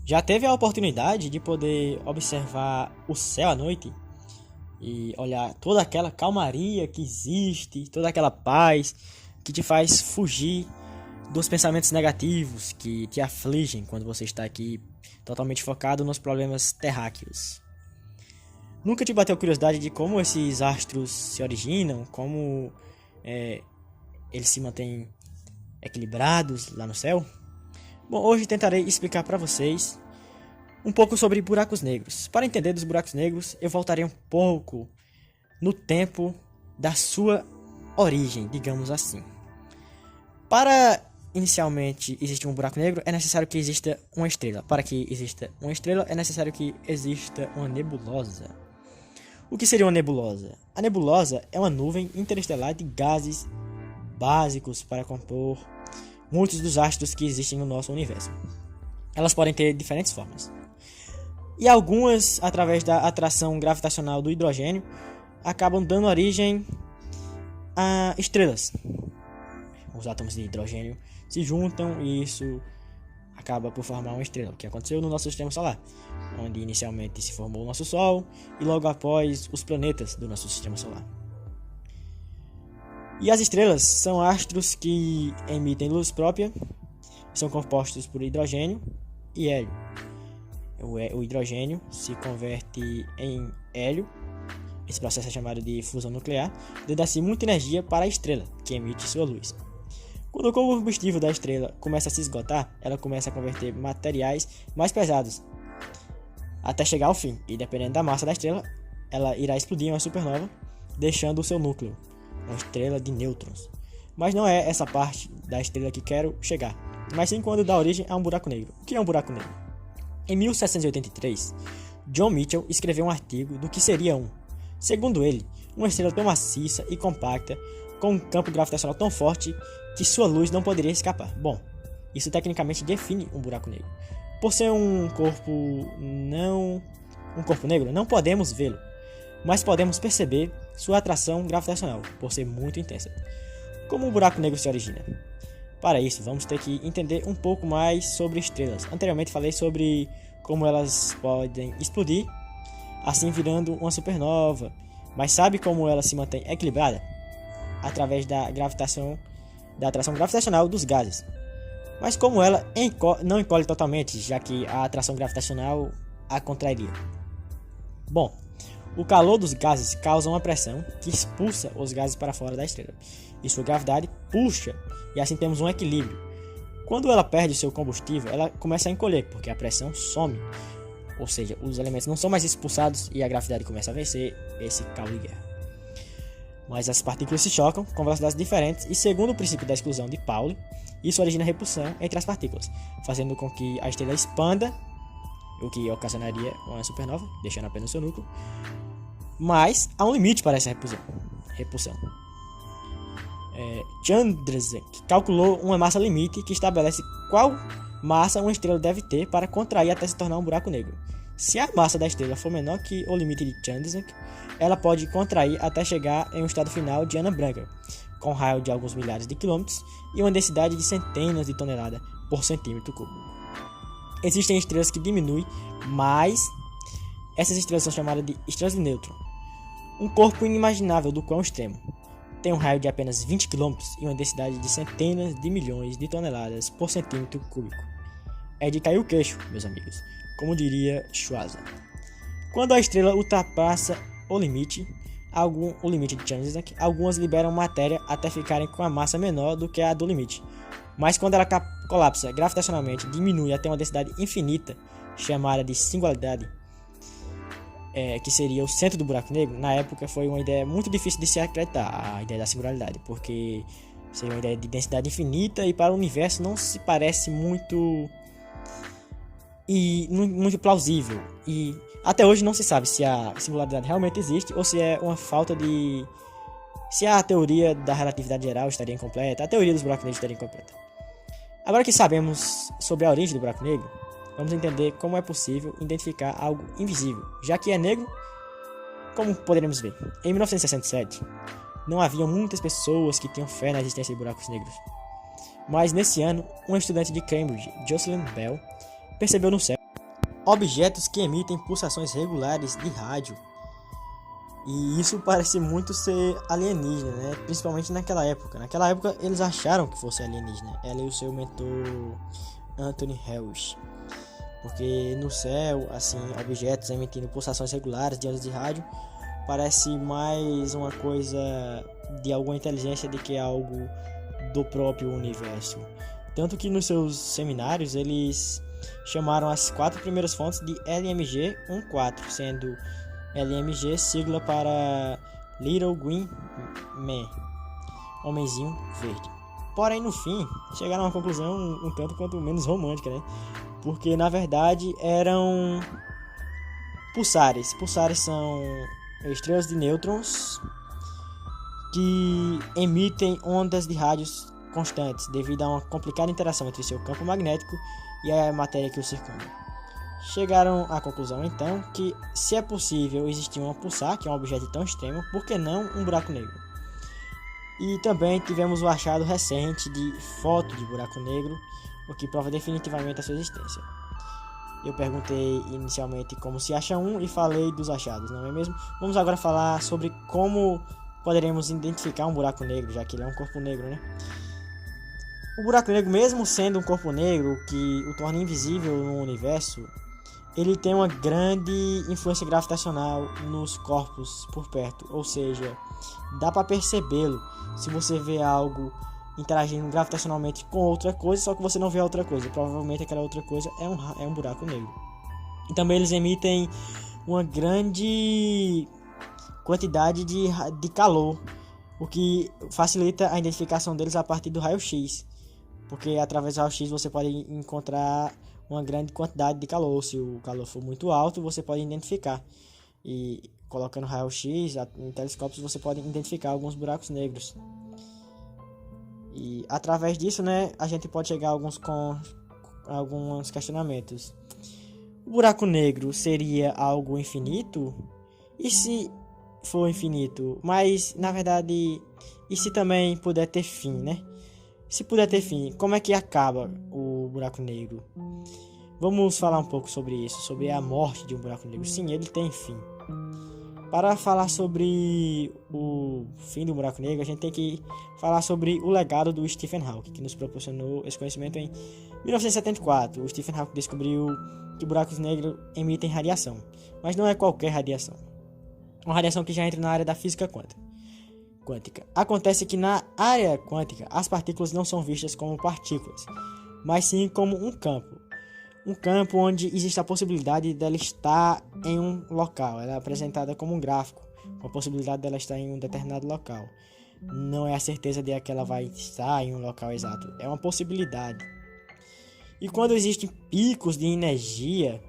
Já teve a oportunidade de poder observar o céu à noite e olhar toda aquela calmaria que existe, toda aquela paz que te faz fugir dos pensamentos negativos que te afligem quando você está aqui totalmente focado nos problemas terráqueos? Nunca te bateu curiosidade de como esses astros se originam, como eles se mantêm equilibrados lá no céu? Bom, hoje tentarei explicar para vocês um pouco sobre buracos negros. Para entender dos buracos negros, eu voltarei um pouco no tempo da sua origem, digamos assim. Para inicialmente existir um buraco negro, é necessário que exista uma estrela. Para que exista uma estrela, é necessário que exista uma nebulosa. O que seria uma nebulosa? A nebulosa é uma nuvem interestelar de gases básicos para compor muitos dos astros que existem no nosso universo. Elas podem ter diferentes formas. E algumas, através da atração gravitacional do hidrogênio, acabam dando origem a estrelas. Os átomos de hidrogênio se juntam e isso acaba por formar uma estrela, o que aconteceu no nosso sistema solar, onde inicialmente se formou o nosso Sol e logo após os planetas do nosso sistema solar. E as estrelas são astros que emitem luz própria, são compostos por hidrogênio e hélio. O hidrogênio se converte em hélio, esse processo é chamado de fusão nuclear, dando assim muita energia para a estrela, que emite sua luz. Quando o combustível da estrela começa a se esgotar, ela começa a converter materiais mais pesados até chegar ao fim, e dependendo da massa da estrela, ela irá explodir em uma supernova, deixando o seu núcleo, uma estrela de nêutrons. Mas não é essa parte da estrela que quero chegar, mas sim quando dá origem a um buraco negro. O que é um buraco negro? Em 1783, John Mitchell escreveu um artigo do que seria um. Segundo ele, uma estrela tão maciça e compacta, com um campo gravitacional tão forte que sua luz não poderia escapar. Bom, isso tecnicamente define um buraco negro. Por ser um corpo negro, não podemos vê-lo, mas podemos perceber sua atração gravitacional, por ser muito intensa. Como um buraco negro se origina? Para isso, vamos ter que entender um pouco mais sobre estrelas. Anteriormente falei sobre como elas podem explodir, assim virando uma supernova. Mas sabe como ela se mantém equilibrada? Através da atração gravitacional dos gases. Mas como ela não encolhe totalmente, já que a atração gravitacional a contrairia? Bom, o calor dos gases causa uma pressão que expulsa os gases para fora da estrela. E sua gravidade puxa, e assim temos um equilíbrio. Quando ela perde seu combustível, ela começa a encolher, porque a pressão some. Ou seja, os elementos não são mais expulsados e a gravidade começa a vencer esse cabo de guerra. Mas as partículas se chocam com velocidades diferentes e, segundo o princípio da exclusão de Pauli, isso origina repulsão entre as partículas, fazendo com que a estrela expanda, o que ocasionaria uma supernova, deixando apenas seu núcleo. Mas há um limite para essa repulsão. Chandrasekhar calculou uma massa limite que estabelece qual massa uma estrela deve ter para contrair até se tornar um buraco negro. Se a massa da estrela for menor que o limite de Chandrasekhar, ela pode contrair até chegar em um estado final de anã branca, com um raio de alguns milhares de quilômetros e uma densidade de centenas de toneladas por centímetro cúbico. Existem estrelas que diminuem, mas essas estrelas são chamadas de estrelas de nêutron. Um corpo inimaginável do quão extremo. Tem um raio de apenas 20 km e uma densidade de centenas de milhões de toneladas por centímetro cúbico. É de cair o queixo, meus amigos, como diria Schwarzer. Quando a estrela ultrapassa o limite de Chandrasekhar, algumas liberam matéria até ficarem com a massa menor do que a do limite. Mas quando ela colapsa gravitacionalmente, diminui até uma densidade infinita, chamada de singularidade, que seria o centro do buraco negro. Na época foi uma ideia muito difícil de se acreditar, a ideia da singularidade, porque seria uma ideia de densidade infinita e para o universo não se parece muito plausível. E até hoje não se sabe se a singularidade realmente existe ou se é uma falta de... se a teoria da relatividade geral estaria incompleta, a teoria dos buracos negros estaria incompleta. Agora que sabemos sobre a origem do buraco negro, vamos entender como é possível identificar algo invisível, já que é negro, como poderemos ver. Em 1967, não havia muitas pessoas que tinham fé na existência de buracos negros. Mas nesse ano, uma estudante de Cambridge, Jocelyn Bell, percebeu no céu objetos que emitem pulsações regulares de rádio. E isso parece muito ser alienígena, né? Principalmente naquela época. Naquela época eles acharam que fosse alienígena. Ela e o seu mentor Anthony Harris. Porque no céu, assim, objetos emitindo pulsações regulares de ondas de rádio parece mais uma coisa de alguma inteligência do que algo do próprio universo. Tanto que nos seus seminários eles chamaram as 4 primeiras fontes de LMG-14, sendo LMG sigla para Little Green Man, Homenzinho Verde. Porém, no fim, chegaram a uma conclusão um tanto quanto menos romântica, né? Porque, na verdade, eram pulsares. Pulsares são estrelas de nêutrons que emitem ondas de rádios constantes devido a uma complicada interação entre seu campo magnético e a matéria que o circunda. Chegaram à conclusão, então, que se é possível existir um pulsar, que é um objeto tão extremo, por que não um buraco negro? E também tivemos o achado recente de foto de buraco negro, o que prova definitivamente a sua existência. Eu perguntei inicialmente como se acha um e falei dos achados, não é mesmo? Vamos agora falar sobre como poderemos identificar um buraco negro, já que ele é um corpo negro, né? O buraco negro, mesmo sendo um corpo negro que o torna invisível no universo, ele tem uma grande influência gravitacional nos corpos por perto, ou seja, dá para percebê-lo se você vê algo interagindo gravitacionalmente com outra coisa, só que você não vê a outra coisa. Provavelmente aquela outra coisa é um buraco negro. E também eles emitem uma grande quantidade de calor, o que facilita a identificação deles a partir do raio-x, porque através do raio-x você pode encontrar uma grande quantidade de calor. Se o calor for muito alto, você pode identificar. E colocando raio-x em telescópios, você pode identificar alguns buracos negros. E através disso, né, a gente pode chegar a alguns questionamentos. O buraco negro seria algo infinito? E se for infinito? Mas, na verdade, e se também puder ter fim, né? Se puder ter fim, como é que acaba o buraco negro? Vamos falar um pouco sobre isso, sobre a morte de um buraco negro. Sim, ele tem fim. Para falar sobre o fim do buraco negro, a gente tem que falar sobre o legado do Stephen Hawking, que nos proporcionou esse conhecimento em 1974. O Stephen Hawking descobriu que buracos negros emitem radiação, mas não é qualquer radiação. Uma radiação que já entra na área da física quântica. Acontece que na área quântica, as partículas não são vistas como partículas, mas sim como um campo. Um campo onde existe a possibilidade dela estar em um local. Ela é apresentada como um gráfico, com a possibilidade dela estar em um determinado local. Não é a certeza de que ela vai estar em um local exato, é uma possibilidade. E quando existem picos de energia,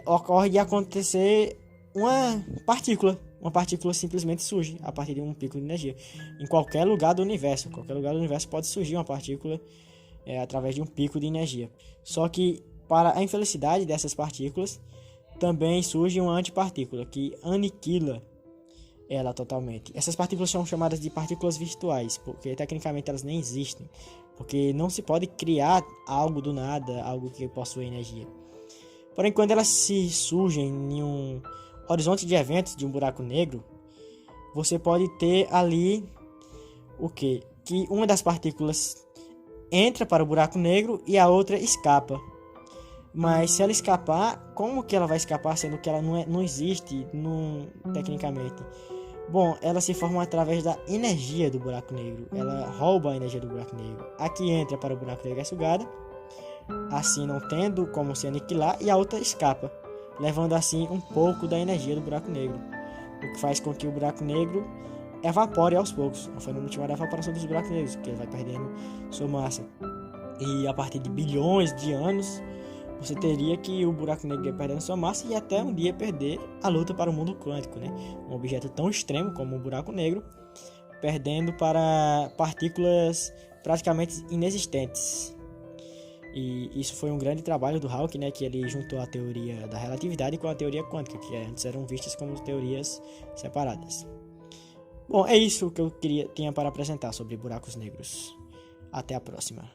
ocorre de acontecer uma partícula. Uma partícula simplesmente surge a partir de um pico de energia. Em qualquer lugar do universo. Qualquer lugar do universo pode surgir uma partícula através de um pico de energia. Só que, para a infelicidade dessas partículas, também surge uma antipartícula que aniquila ela totalmente. Essas partículas são chamadas de partículas virtuais, porque tecnicamente elas nem existem. Porque não se pode criar algo do nada, algo que possua energia. Porém, quando elas se surgem em um horizonte de eventos de um buraco negro, você pode ter ali o quê? Que uma das partículas entra para o buraco negro e a outra escapa. Mas se ela escapar, como que ela vai escapar, sendo que ela não existe tecnicamente? Bom, ela se forma através da energia do buraco negro. Ela rouba a energia do buraco negro. A que entra para o buraco negro é sugada, assim não tendo como se aniquilar, e a outra escapa, levando assim um pouco da energia do buraco negro, o que faz com que o buraco negro evapore aos poucos. É um fenômeno chamado evaporação dos buracos negros, porque ele vai perdendo sua massa. E a partir de bilhões de anos, você teria que o buraco negro ia perdendo sua massa e até um dia perder a luta para o mundo quântico, né? Um objeto tão extremo como o buraco negro, perdendo para partículas praticamente inexistentes. E isso foi um grande trabalho do Hawking, né? Que ele juntou a teoria da relatividade com a teoria quântica, que antes eram vistas como teorias separadas. Bom, é isso que eu tinha para apresentar sobre buracos negros. Até a próxima.